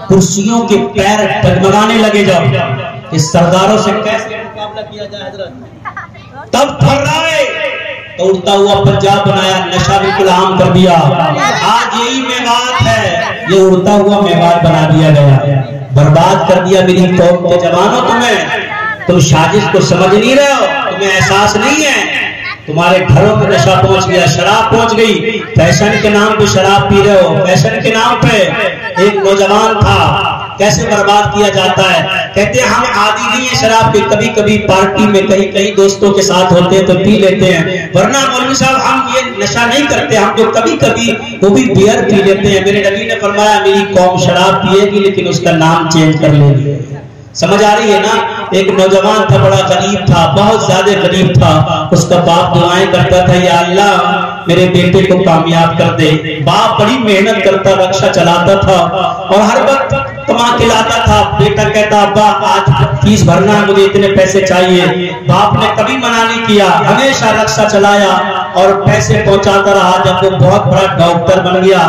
कुर्सियों के पैर डगमगाने लगे जब इस सरदारों से कैसे मुकाबला किया जाए हजरत, तब फर्राए तो उड़ता हुआ पंजाब बनाया, नशा बिल्कुल आम कर दिया। आज यही मेवात है, ये उड़ता हुआ मेवात बना दिया गया, बर्बाद कर दिया मेरी कौम के जवानों। तुम साजिश को समझ नहीं रहे हो, तुम्हें एहसास नहीं है, तुम्हारे घरों में नशा पहुंच गया, शराब पहुंच गई, फैशन के नाम पे शराब पी रहे हो। फैशन के नाम पे एक नौजवान था, कैसे बर्बाद किया जाता है। कहते हैं हम आदी नहीं है शराब के, कभी कभी पार्टी में कहीं कहीं दोस्तों के साथ होते हैं तो पी लेते हैं, वरना मौलवी साहब हम ये नशा नहीं करते, हम जो कभी कभी वो भी बियर पी लेते हैं। मेरे नबी ने फरमाया मेरी कौम शराब पिएगी लेकिन उसका नाम चेंज कर लेगी। समझ आ रही है ना। एक नौजवान था, बड़ा गरीब था, बहुत ज्यादा गरीब था। उसका बाप दुआएं करता था, या अल्लाह मेरे बेटे को कामयाब कर दे। बाप बड़ी मेहनत करता, रक्षा चलाता था और हर वक्त कमा के लाता था। बेटा कहता अब्बा आज फीस भरना है, मुझे इतने पैसे चाहिए। बाप ने कभी मना नहीं किया, हमेशा रक्षा चलाया और पैसे पहुंचाता रहा। जब वो बहुत बड़ा डॉक्टर बन गया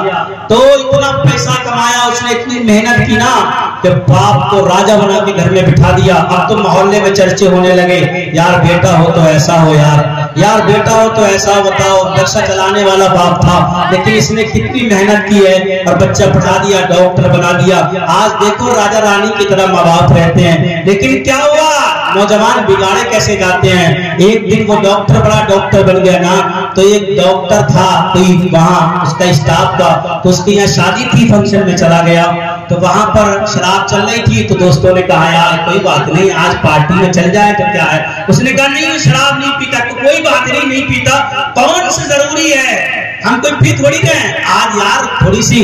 तो इतना पैसा कमाया, उसने इतनी मेहनत की ना कि बाप को राजा बना के घर में बिठा दिया। अब तो मोहल्ले में चर्चे होने लगे, यार बेटा हो तो ऐसा हो, यार बेटा हो तो ऐसा बताओ। रक्षा चलाने वाला बाप था, लेकिन इसने कितनी मेहनत की है और बच्चा पढ़ा दिया, डॉक्टर बना दिया। आज देखो राजा रानी की तरह माँ बाप रहते हैं, लेकिन क्या हुआ, नौजवान बिगाड़े कैसे जाते हैं। एक दिन वो डॉक्टर बड़ा डॉक्टर बन गया ना, तो एक डॉक्टर था कोई वहां उसका स्टाफ का, तो उसकी यहाँ शादी थी, फंक्शन में चला गया तो वहां पर शराब चल रही थी। तो दोस्तों ने कहा यार कोई बात नहीं, आज पार्टी में चल जाए तो क्या है। उसने कहा नहीं शराब नहीं पीता। तो कोई बात नहीं पीता, कौन सी जरूरी है, हम कोई पी थोड़ी गए आज, यार थोड़ी सी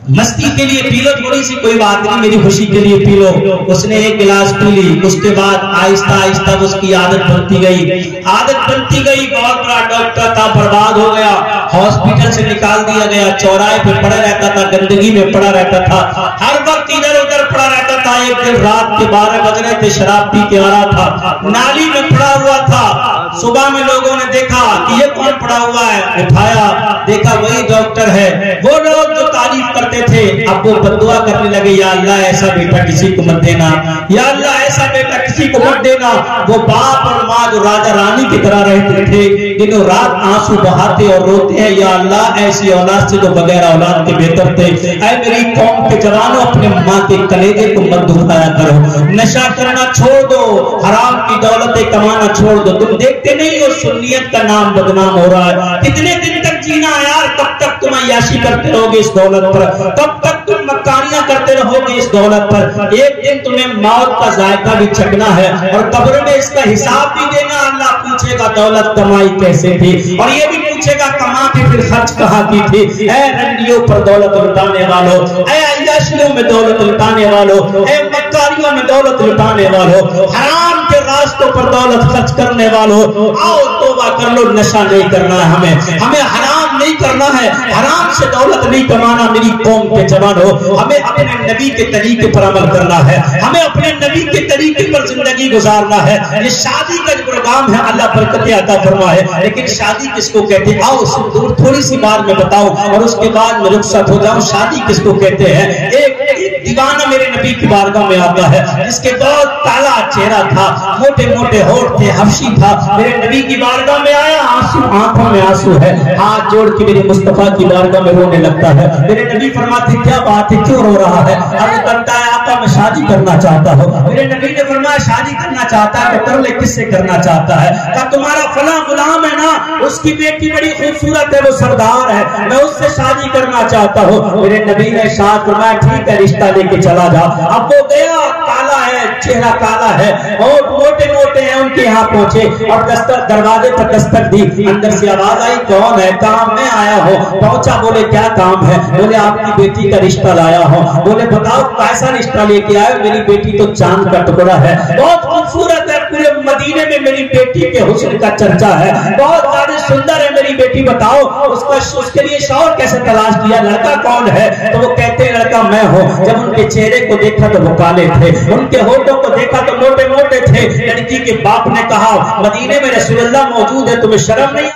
मस्ती के लिए पी लो, थोड़ी सी कोई बात नहीं, मेरी खुशी के लिए पी लो। उसने एक गिलास पी ली, उसके बाद आहिस्ता आहिस्ता उसकी आदत बनती गई, बहुत बड़ा डॉक्टर था, बर्बाद हो गया, हॉस्पिटल से निकाल दिया गया, चौराहे पे पड़ा रहता था, गंदगी में पड़ा रहता था, हर वक्त इधर उधर पड़ा रहता था। एक दिन रात के 12 बज रहे थे, शराब पी के आ रहा था, नाली में पड़ा हुआ था। सुबह में लोगों ने देखा कि ये कौन पड़ा हुआ है, उठाया, देखा वही डॉक्टर है। वो लोग जो तारीफ करते थे अब वो बददुआ करने लगे, या अल्लाह ऐसा बेटा किसी को मत देना, या अल्लाह ऐसा बेटा किसी को मत देना। वो बाप और माँ जो राजा रानी की तरह रहते थे, दिनों रात आंसू बहाते और रोते हैं, या अल्लाह ऐसी औलाद से जो बगैर औलाद के बेहतर थे। ऐ मेरी कौम के जवानों, अपने माँ के कलेजे को मत दुखाया करो, नशा करना छोड़ दो, हराम की दौलतें कमाना छोड़ दो। तुम देखते नहीं हो सुन्नियत का नाम बदनाम हो रहा है। कितने दिन तक जीना यार, कब तक तुम अय्याशी करते रहोगे इस दौलत पर, कब तक तुम मक्कानियां करते रहोगे इस दौलत पर। एक दिन तुम्हें मौत का जायका भी चखना है और कब्र में इसका हिसाब भी देना। अल्लाह पूछेगा दौलत कमाई कैसे थी, और ये भी पूछेगा कमा के फिर खर्च कहाँ की थी। ऐ रंडियों पर दौलत लुटाने वालों, ऐ अय्याशियों में दौलत लुटाने वालों, ऐ मक्कानियों में दौलत लुटाने वालों, हराम के रास्तों पर दौलत खर्च करने वालों, आओ तौबा कर लो। नशा नहीं करना है हमें हराम नहीं करना है, हराम से दौलत नहीं कमाना। मेरी कौम के जवानों, हमें अपने नबी के तरीके पर अमल करना है, हमें अपने नबी के तरीके पर जिंदगी गुजारना है। ये शादी का जो प्रोग्राम है अल्लाह बरकत अता फरमाए, लेकिन शादी किसको कहते हैं, आओ थोड़ी सी बात में बताऊं और उसके बाद मैं रुखसत हो जाऊं। शादी किसको कहते हैं। एक दीवाना मेरे नबी की बारगाह में आता है, जिसके बहुत काला चेहरा था, मोटे मोटे होठ थे, हबशी था। मेरे नबी की बारगाह में आया, आंसू आंखों में आंसू है, हाथ जोड़ के मेरे मुस्तफा की बारगाह में रोने लगता है। मेरे नबी फरमाते क्या बात है, क्यों रो रहा है। अर्ज करता है आका मैं शादी करना चाहता हूँ। मेरे नबी ने फरमाया शादी करना चाहता है तो कर ले, किससे करना चाहता है। क्या तुम्हारा फला गुलाम है ना, उसकी बेटी बड़ी खूबसूरत है, वो सरदार है, मैं उससे शादी करना चाहता हूँ। मेरे नबी ने शाद फरमाया ठीक है रिश्ता लेके चला जा। अब वो गया, काला है, चेहरा काला है और मोटे मोटे हैं, उनके यहाँ पहुंचे और दरवाजे पर दस्तक दी। अंदर से आवाज आई कौन है, काम मैं आया हूँ। पहुंचा, बोले क्या काम है, बोले आपकी बेटी का रिश्ता लाया हूँ। बोले बताओ कैसा रिश्ता लेके आए। मेरी बेटी तो चांद का टुकड़ा है, बहुत खूबसूरत है, पूरे मदीने में मेरी बेटी के हुस्न का चर्चा है, बहुत ज्यादा सुंदर है मेरी बेटी, बताओ उसके लिए शौहर कैसे तलाश किया, लड़का कौन है। तो वो कहते हैं लड़का मैं हूँ। जब उनके चेहरे को देखा तो वो काले थे, उनके होठों को देखा तो मोटे मोटे थे। लड़की के बाप ने कहा मदीने में रसूलुल्लाह मौजूद है, तुम्हें शर्म नहीं।